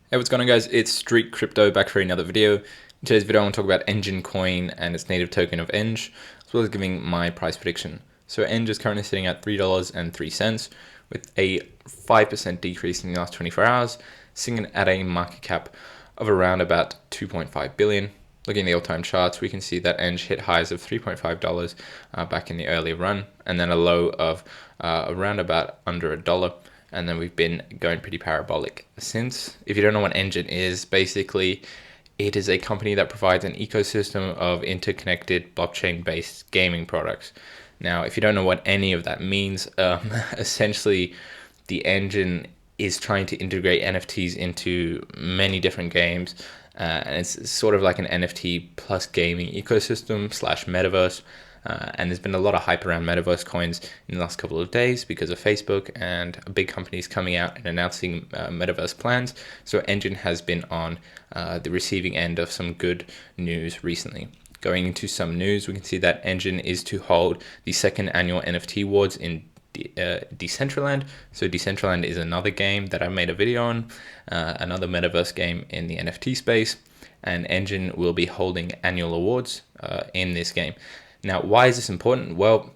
Hey, what's going on, guys? It's Street Crypto back for another video. In today's video, I want to talk about Enjin Coin and its native token of Enj, as well as giving my price prediction. So Enj is currently sitting at $3.03 with a 5% decrease in the last 24 hours, sitting at a market cap of around about 2.5 billion. Looking at the all-time charts, we can see that Enj hit highs of $3.5 back in the early run, and then a low of around about under $1. And then we've been going pretty parabolic since. If you don't know what Enjin is, basically it is a company that provides an ecosystem of interconnected blockchain-based gaming products. Now, if you don't know what any of that means, essentially the Enjin is trying to integrate NFTs into many different games. And it's sort of like an NFT plus gaming ecosystem slash metaverse. And there's been a lot of hype around metaverse coins in the last couple of days because of Facebook and big companies coming out and announcing metaverse plans. So Enjin has been on the receiving end of some good news recently. Going into some news, we can see that Enjin is to hold the second annual NFT awards in Decentraland. So Decentraland is another game that I made a video on, another metaverse game in the NFT space, and Enjin will be holding annual awards in this game. Now, why is this important? Well,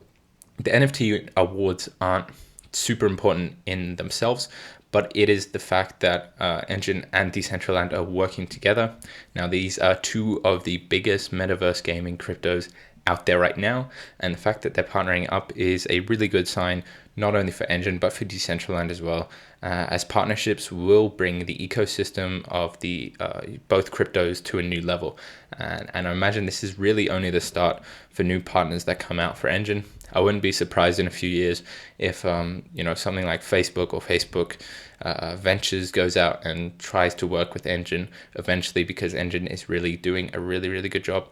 the NFT awards aren't super important in themselves, but it is the fact that Enjin and Decentraland are working together. Now, these are two of the biggest metaverse gaming cryptos out there right now, and the fact that they're partnering up is a really good sign, not only for Enjin but for Decentraland as well, as partnerships will bring the ecosystem of the both cryptos to a new level. And I imagine this is really only the start for new partners that come out for Enjin. I wouldn't be surprised in a few years if something like Facebook or Facebook Ventures goes out and tries to work with Enjin eventually, because Enjin is really doing a really good job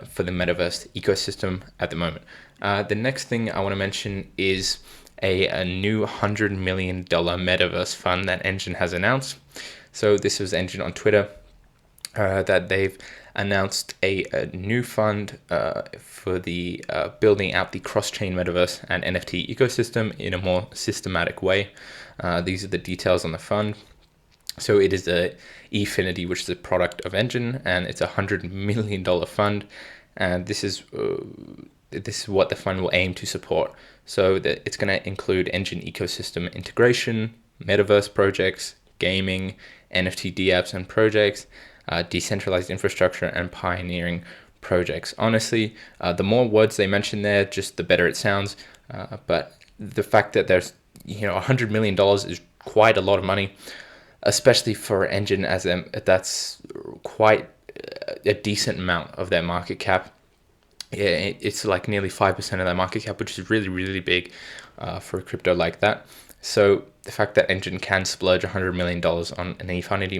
for the metaverse ecosystem at the moment. The next thing I want to mention is a new $100 million metaverse fund that Enjin has announced. So this was Enjin on Twitter, that they've announced a new fund for the building out the cross-chain metaverse and NFT ecosystem in a more systematic way. These are the details on the fund. So it is a Efinity, which is a product of Enjin, and it's a $100 million fund. And this is what the fund will aim to support. So that it's going to include Enjin ecosystem integration, metaverse projects, gaming, NFT dApps and projects, decentralized infrastructure, and pioneering projects. Honestly, the more words they mention there, just the better it sounds. But the fact that there's $100 million is quite a lot of money, especially for Enjin, as that's quite a decent amount of their market cap. Yeah, it's like nearly 5% of their market cap, which is really big for a crypto like that. So the fact that Enjin can splurge $100 million on an Efinity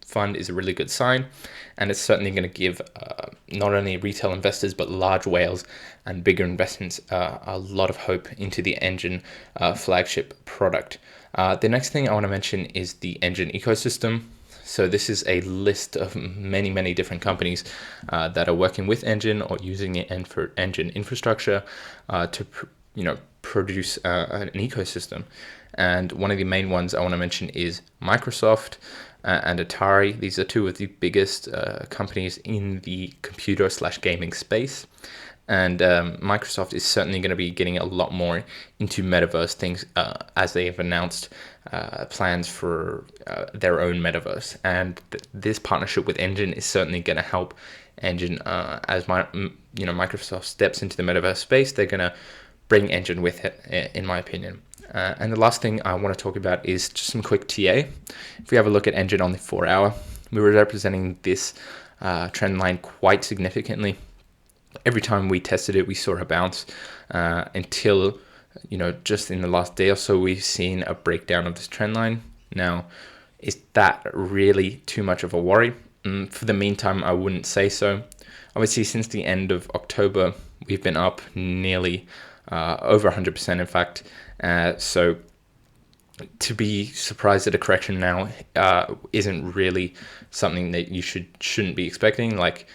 fund is a really good sign, and it's certainly going to give not only retail investors but large whales and bigger investments a lot of hope into the Enjin flagship product. The next thing I want to mention is the Enjin ecosystem. So this is a list of many different companies that are working with Enjin or using it and for Enjin infrastructure to produce an ecosystem. And one of the main ones I want to mention is Microsoft and Atari. These are two of the biggest companies in the computer/gaming space. And Microsoft is certainly going to be getting a lot more into metaverse things as they have announced plans for their own metaverse. And this partnership with Enjin is certainly going to help Enjin as Microsoft steps into the metaverse space. They're going to bring Enjin with it, in my opinion. And the last thing I want to talk about is just some quick TA. If we have a look at Enjin on the 4-hour, we were representing this trend line quite significantly. Every time we tested it, we saw a bounce until, just in the last day or so, we've seen a breakdown of this trend line. Now, is that really too much of a worry? For the meantime, I wouldn't say so. Obviously, since the end of October, we've been up nearly over 100%, in fact. So to be surprised at a correction now isn't really something that you shouldn't be expecting. Like,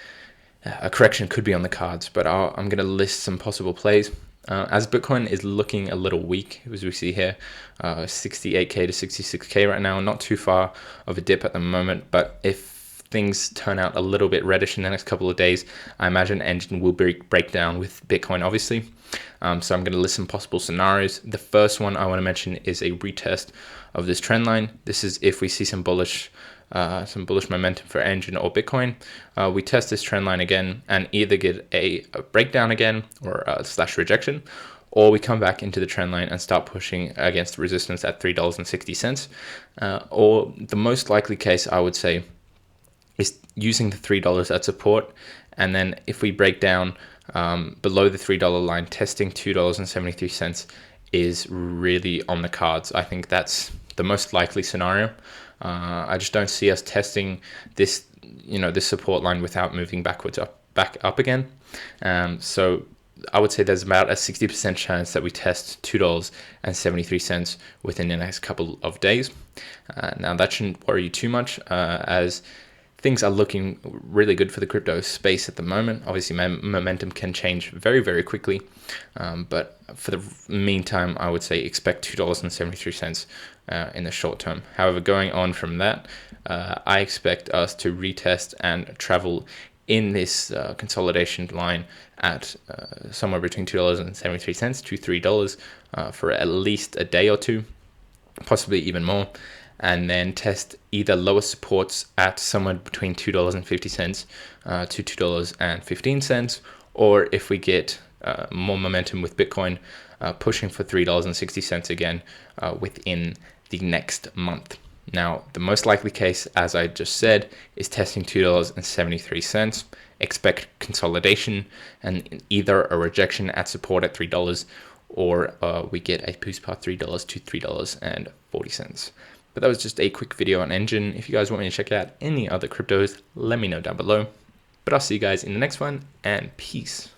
a correction could be on the cards, but I'm going to list some possible plays. As Bitcoin is looking a little weak, as we see here, 68k to 66k right now, not too far of a dip at the moment, but if things turn out a little bit reddish in the next couple of days, I imagine Enjin will break down with Bitcoin, obviously. So I'm going to list some possible scenarios. The first one I want to mention is a retest of this trend line. This is if we see some bullish momentum for Enjin or Bitcoin. We test this trend line again and either get a breakdown again or a slash rejection, or we come back into the trend line and start pushing against resistance at $3.60. Or the most likely case, I would say, is using the $3 at support, and then if we break down below the $3 line, testing $2.73 is really on the cards. I think that's the most likely scenario. I just don't see us testing this, this support line without moving back up again. So I would say there's about a 60% chance that we test $2.73 within the next couple of days. Now that shouldn't worry you too much, as things are looking really good for the crypto space at the moment. Obviously, momentum can change very, very quickly. But for the meantime, I would say expect $2.73 in the short term. However, going on from that, I expect us to retest and travel in this consolidation line at somewhere between $2.73 to $3 for at least a day or two, possibly even more, and then test either lower supports at somewhere between $2.50 to $2.15, or if we get more momentum with Bitcoin, pushing for $3.60 again within the next month. Now, the most likely case, as I just said, is testing $2.73. Expect consolidation and either a rejection at support at $3, or we get a boost past $3 to $3.40. But that was just a quick video on Enjin. If you guys want me to check out any other cryptos, let me know down below. But I'll see you guys in the next one, and peace.